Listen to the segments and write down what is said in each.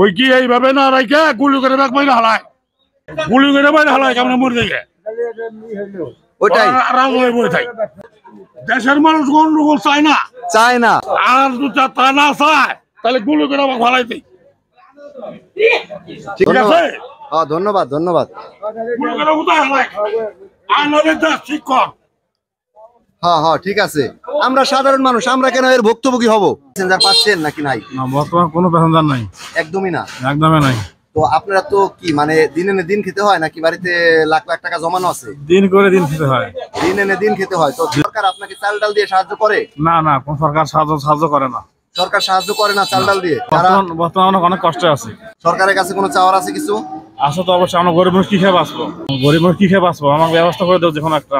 ওই কি এইভাবে না রাইখে গুলি করে ব্যাগ বাইরে হালায়, গুলি করে বাইরে হালায় কেমন মরে দেখে ওটাই দেশের মানুষ গন্ডগোল চায় না, চায় না। আর দুটা তা না চায় তাহলে গুলি করে আমাকে ভালাইতে। ঠিক আছে, ধন্যবাদ ধন্যবাদ। হ্যাঁ হ্যাঁ ঠিক আছে, আমরা সাধারণ মানুষ, আমরা কেন এর ভুক্তভোগী হব? প্যাসেঞ্জার পাচ্ছেন নাকি নাই? বর্তমান কোনো প্যাসেঞ্জার নাই, একদমই না, একদমই নাই। তো আপনারা তো কি মানে দিন এনে দিন খেতে হয় নাকি বাড়িতে লাখ লাখ টাকা জমানো আছে? দিন করে দিন খেতে হয়, দিন এনে দিন খেতে হয়। তো সরকার আপনাকে চাল ডাল দিয়ে সাহায্য করে? না না, কোন সরকার সাহায্য করে না। সরকার সাহায্য করে না চাল ডাল দিয়ে? বর্তমানে অনেক কষ্টে আছে। সরকারের কাছে কোনো চাওয়ার আছে কিছু? আসলে তো অবশ্যই, আমরা গরিব মানুষ কি খেয়ে বাঁচবো, গরিব মানুষ কি খেয়ে বাঁচবো, আমাকে ব্যবস্থা করে দেবো যে কোনো একটা।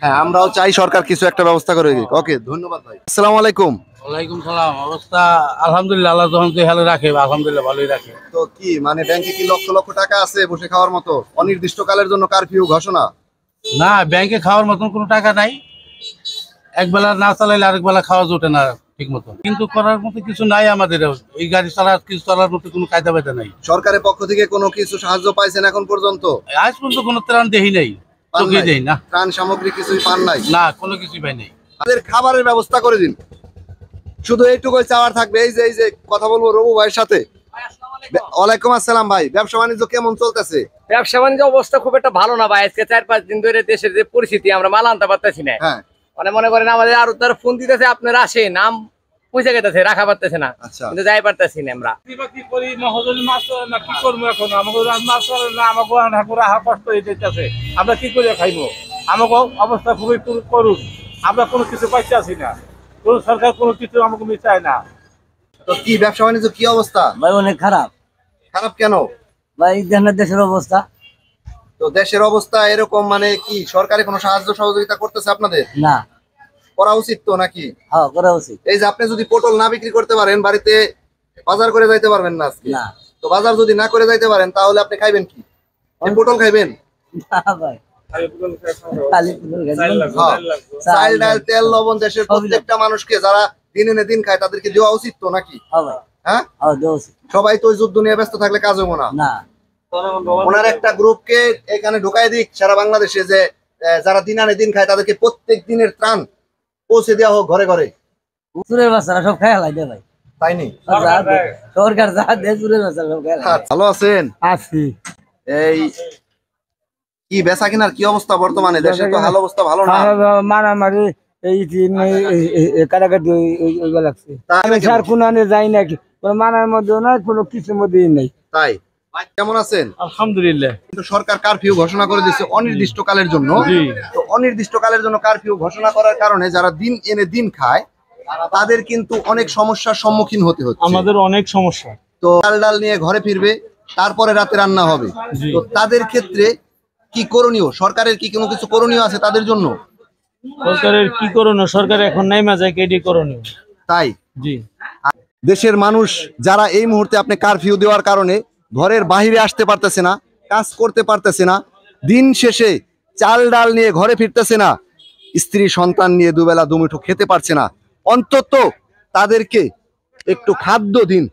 হ্যাঁ, আমরাও চাই সরকার কিছু একটা ব্যবস্থা করে দিক। ওকে, ধন্যবাদ ভাই। আসসালামু আলাইকুম। ওয়ালাইকুম সালাম। অবস্থা আলহামদুলিল্লাহ, আল্লাহ যখন হেলে রাখে আলহামদুলিল্লাহ ভালোই রাখে। তো কি মানে ব্যাংকে কি লক্ষ লক্ষ টাকা আছে বসে খাওয়ার মতো? অনির্দিষ্টকালের জন্য কারফিউ ঘোষণা? না, ব্যাংকে খাওয়ার মতন কোনো টাকা নাই, একবেলা না চালাইলে আরেক বেলা খাওয়া জোটে না ঠিক মতো। কিন্তু করার মতো কিছু নাই আমাদের, এই গাড়ি চালার কিছু চলার মতো কোনো কায়দা বায়দা নাই। সরকারের পক্ষ থেকে কোনো কিছু সাহায্য পাইছেন এখন পর্যন্ত? আজ পর্যন্ত কোনো ত্রাণ দেহি নাই, চোখেই দেই না। ত্রাণ সামগ্রী কিছুই পান নাই? না, কোনো কিছুই পাই নাই। তাদের খাবারের ব্যবস্থা করে দিন, শুধু এইটুকুই চাওয়ার থাকবে। এই যে কথা বলবো রবু ভাইয়ের সাথে। ওয়ালাইকুম আসসালাম ভাই, ব্যবসা বাণিজ্য কেমন চলতেছে? ব্যবসা বাণিজ্য অবস্থা খুব একটা ভালো না ভাই। আজকে 4-5 দিন ধরে দেশের যে পরিস্থিতি, আমরা মাল আনতে পারতেছি না। হ্যাঁ, মানে মনে করেন আমাদের আরো তার ফোন দিতেছে, আপনারা আসেন, নাম পয়সা গেতেছে, রাখা পারতেছে না, কিন্তু যাই পারতেছি না আমরা। কি করি মহাজন মাছ না কি করবো এখন, আমাকে মাছ চলে না, আমাকে কষ্ট হয়ে যেতেছে, আমরা কি করে খাইবো? আমাকে অবস্থা খুবই করুন, আমরা কোনো কিছু পাইতে আসি না, কোন সরকার কোনো কিছু আমাকে চায় না। তো কি ব্যবসা বাণিজ্য কি অবস্থা ভাই? অনেক খারাপ। খারাপ কেন ভাই দেখেন দেশের অবস্থা। তো দেশের অবস্থা এরকম, মানে কি সরকারে কোনো সাহায্য সহযোগিতা করতেছে আপনাদের? না, করা উচিত তো নাকি? হ্যাঁ করা উচিত। এই যে আপনি যদি পটল না বিক্রি করতে পারেন, বাড়িতে বাজার করে যাইতে পারবেন না আজকে। না, তো বাজার যদি না করে যাইতে পারেন তাহলে আপনি খাইবেন কি? পটল খাইবেন? না ভাই, চাল ডাল তেল লবণ দেশের প্রত্যেকটা মানুষকে, যারা দিন এনে দিন খায়, তাদেরকে দেওয়া উচিত তো নাকি? হ্যাঁ, সবাই তো ওই যুদ্ধ নিয়ে ব্যস্ত থাকলে কাজ হবো না। ওনার একটা গ্রুপকে এখানে ঢুকাই দিক সারা বাংলাদেশে, যে যারা দিন আনে দিন খায় তাদেরকে প্রত্যেক দিনের ত্রাণ পৌঁছে দেওয়া হোক ঘরে ঘরে। চুরের বাচ্চারা সব খেয়ে লাই দে ভাই, তাই নি? সরকার যা দে চুরের বাচ্চারা সব খেয়ে লাই। ভালো আছেন? আছি। এই কি বেচা কিনার কি অবস্থা বর্তমানে? দেশে তো হাল অবস্থা ভালো না। মারামারি এই কাটাকাটি ওইগুলো লাগছে, আর কোনো যাই নাকি মানার মধ্যেও নাই, কোনো কিছুর মধ্যেই নেই। তাই কেমন আছেন? আলহামদুলিল্লাহ। কিন্তু সরকার কারফিউ ঘোষণা করে দিয়েছে অনির্দিষ্টকালের জন্য। তো অনির্দিষ্টকালের জন্য কারফিউ ঘোষণা করার কারণে যারা দিন এনে দিন খায় তাদের কিন্তু অনেক সমস্যার সম্মুখীন হতে হচ্ছে। আমাদের অনেক সমস্যা। তো চাল ডাল নিয়ে ঘরে ফিরবে, তারপরে রাতে রান্না হবে। তো তাদের ক্ষেত্রে কি করণীয়? সরকারের কি কোনো কিছু করণীয় আছে তাদের জন্য? সরকারের কি করণীয়? সরকার এখন নাইমা যায় কেডি করণীয়। তাই জি, দেশের মানুষ যারা এই মুহূর্তে আপনি কারফিউ দেওয়ার কারণে ঘরের বাহিরে আসতে পারতেছে না, কাজ করতে পারতেছে না, দিন শেষে চাল ডাল নিয়ে ঘরে ফিরতেছে না, স্ত্রী সন্তান নিয়ে দুবেলা দুমুঠো খেতে পারছে না, অন্তত তাদেরকে একটু খাদ্য দিন।